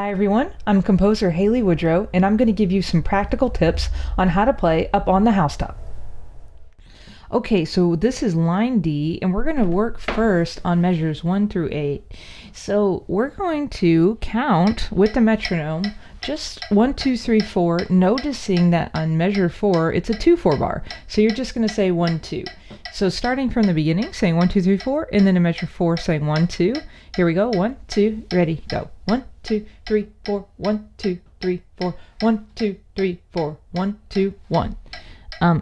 Hi everyone, I'm composer Haley Woodrow, and I'm going to give you some practical tips on how to play up on the housetop. Okay, so this is line D, and we're going to work first on measures 1 through 8. So we're going to count with the metronome just 1, 2, 3, 4, noticing that on measure 4, it's a 2/4 bar. So you're just going to say 1, 2. So starting from the beginning, saying 1, 2, 3, 4, and then in measure 4, saying 1, 2. Here we go. 1, 2, ready, go. 1, 2, 3, 4, 1, 2, 3, 4, 1, 2, 3, 4, 1, 2, 1.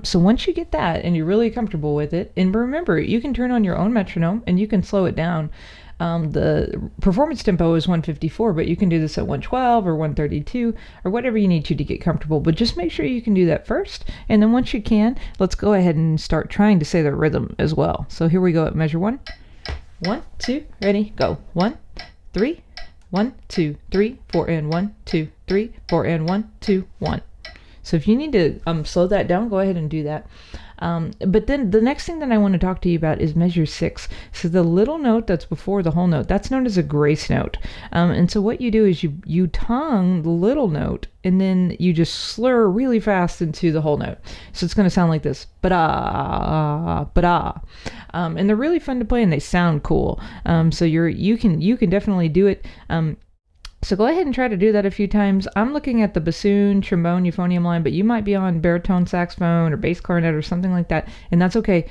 So once you get that and you're really comfortable with it, and remember, you can turn on your own metronome and you can slow it down. The performance tempo is 154, but you can do this at 112 or 132 or whatever you need to get comfortable. But just make sure you can do that first. And then once you can, let's go ahead and start trying to say the rhythm as well. So here we go at measure 1. 1, 2, ready, go. 1, 3, 1, 2, 3, 4, and 1, 2, 3, 4, and 1, 2, 1. So if you need to slow that down, go ahead and do that. But then the next thing that I want to talk to you about is measure 6. So the little note that's before the whole note, that's known as a grace note. And so what you do is you tongue the little note, and then you just slur really fast into the whole note. So it's going to sound like this, ba-da, ba-da. And they're really fun to play, and they sound cool. So you can definitely do it. So go ahead and try to do that a few times. I'm looking at the bassoon, trombone, euphonium line, but you might be on baritone saxophone or bass clarinet or something like that, and that's okay.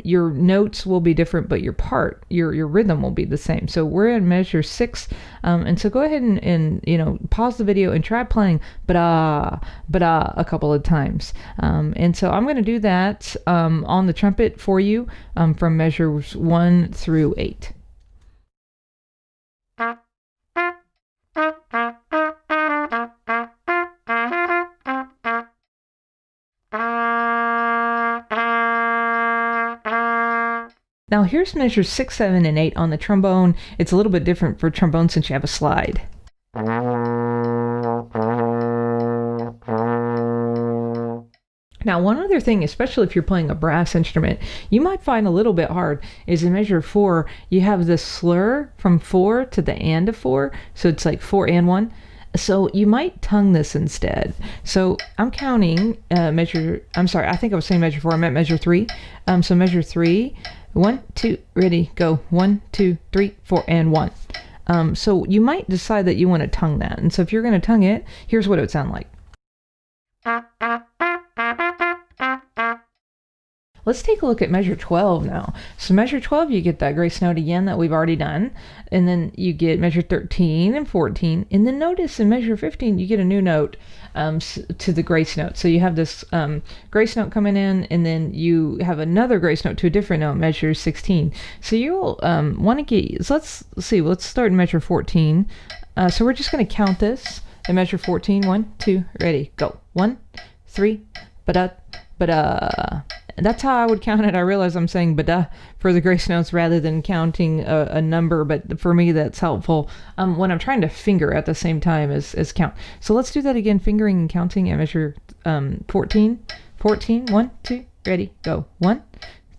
Your notes will be different, but your rhythm will be the same. So we're in measure 6, and so go ahead and pause the video and try playing ba-da, ba-da a couple of times. And so I'm going to do that on the trumpet for you from measures 1 through 8. Now here's measures 6, 7, and 8 on the trombone. It's a little bit different for trombone since you have a slide. Now one other thing, especially if you're playing a brass instrument, you might find a little bit hard is in measure 4, you have this slur from 4 to the and of 4. So it's like 4 and 1. So you might tongue this instead. So I'm counting I think I was saying measure 4, I meant measure 3. So measure 3, 1, 2, ready, go. 1, 2, 3, 4, and 1. So you might decide that you want to tongue that. And so if you're going to tongue it, here's what it would sound like. Let's take a look at measure 12 now. So measure 12, you get that grace note again that we've already done. And then you get measure 13 and 14. And then notice in measure 15, you get a new note to the grace note. So you have this grace note coming in, and then you have another grace note to a different note, measure 16. So you'll want to get, so let's start in measure 14. So we're just going to count this in measure 14. 1, 2, ready, go. 1, 3, ba-da, ba-da. That's how I would count it. I realize I'm saying ba-da for the grace notes rather than counting a number, but for me that's helpful when I'm trying to finger at the same time as count. So let's do that again, fingering and counting at measure 14. 14, 1, 2, ready, go. 1,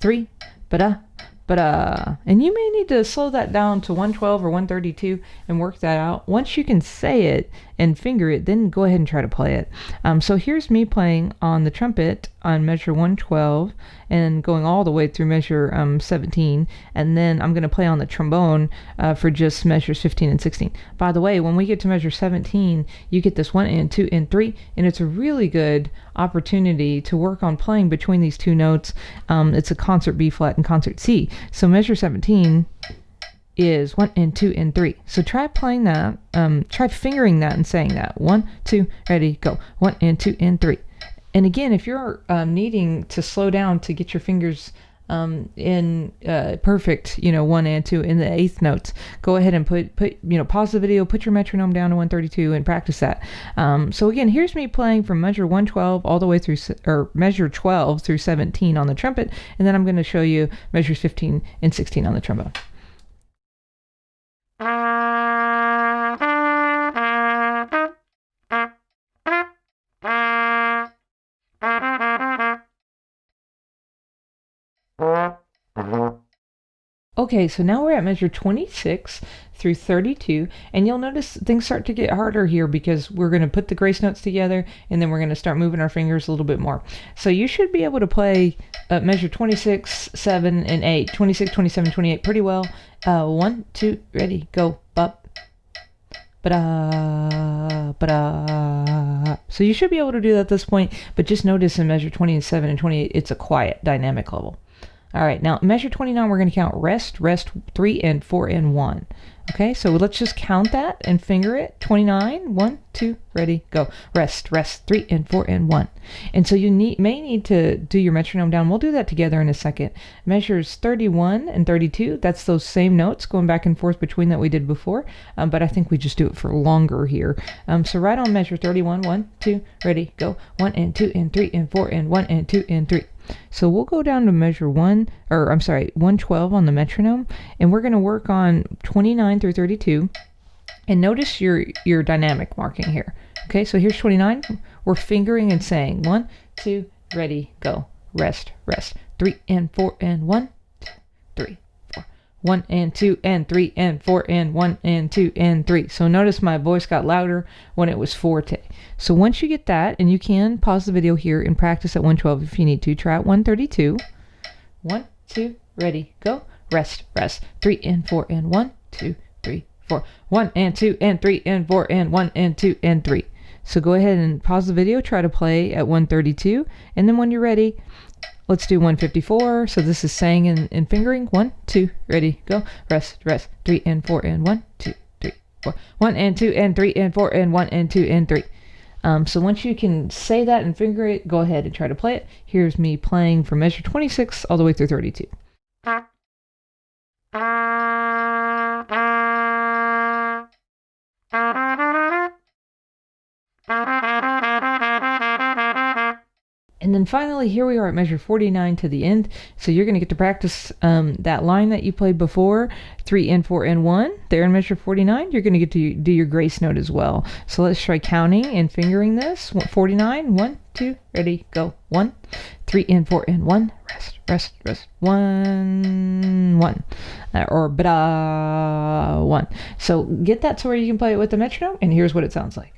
3, ba-da, ba-da. And you may need to slow that down to 112 or 132 and work that out. Once you can say it and finger it, then go ahead and try to play it. So here's me playing on the trumpet on measure 112 and going all the way through measure 17, and then I'm going to play on the trombone for just measures 15 and 16. By the way, when we get to measure 17, you get this 1 and 2 and 3, and it's a really good opportunity to work on playing between these two notes. It's a concert B flat and concert C. So measure 17 is 1 and 2 and 3. So try playing that, try fingering that and saying that. 1, 2, ready, go. 1 and 2 and 3. And again, if you're needing to slow down to get your fingers in perfect, 1 and 2 in the 8th notes, go ahead and pause the video, put your metronome down to 132 and practice that. So again, here's me playing from measure 112 all the way through, or measure 12 through 17 on the trumpet, and then I'm going to show you measures 15 and 16 on the trombone. Okay, so now we're at measure 26 through 32, and you'll notice things start to get harder here because we're going to put the grace notes together and then we're going to start moving our fingers a little bit more. So you should be able to play measure 26, 7, and 8, 26, 27, 28 pretty well. 1, 2, ready, go, up. Ba-da, ba-da. So you should be able to do that at this point, but just notice in measure 27 and 28, it's a quiet dynamic level. All right, now measure 29, we're going to count rest, rest, 3 and 4 and 1. Okay, so let's just count that and finger it. 29, 1, 2, ready, go. Rest, rest, 3 and 4 and 1. And so you may need to do your metronome down. We'll do that together in a second. Measures 31 and 32, that's those same notes going back and forth between that we did before, but I think we just do it for longer here. So right on measure 31, 1, 2, ready, go. 1 and 2 and 3 and 4 and 1 and 2 and 3. So we'll go down to measure 112 on the metronome, and we're going to work on 29 through 32. And notice your dynamic marking here. Okay, so here's 29. We're fingering and saying 1, 2, ready, go. Rest, rest. 3 and 4 and 1, 2, 3, 4. 1 and 2 and 3 and 4 and 1 and 2 and 3. So notice my voice got louder when it was forte. So once you get that, and you can pause the video here and practice at 112 if you need to, try at 132. 1, 2, ready, go. Rest, rest. 3 and 4 and 1, 2, 3, 4. 1 and 2 and 3 and 4 and 1 and 2 and 3. So go ahead and pause the video, try to play at 132, and then when you're ready, let's do 154. So this is saying and fingering. 1, 2, ready, go. Rest, rest. 3 and 4 and 1, 2, 3, 4. 1 and 2 and 3 and 4 and 1 and 2 and 3. So once you can say that and finger it, go ahead and try to play it. Here's me playing from measure 26 all the way through 32. And then finally, here we are at measure 49 to the end. So you're going to get to practice that line that you played before, 3 and 4 and 1. There in measure 49, you're going to get to do your grace note as well. So let's try counting and fingering this. 49, 1, 2, ready, go. 1, 3 and 4 and 1. Rest, rest, rest. 1, 1. Or bada, 1. So get that to where you can play it with the metronome, and here's what it sounds like.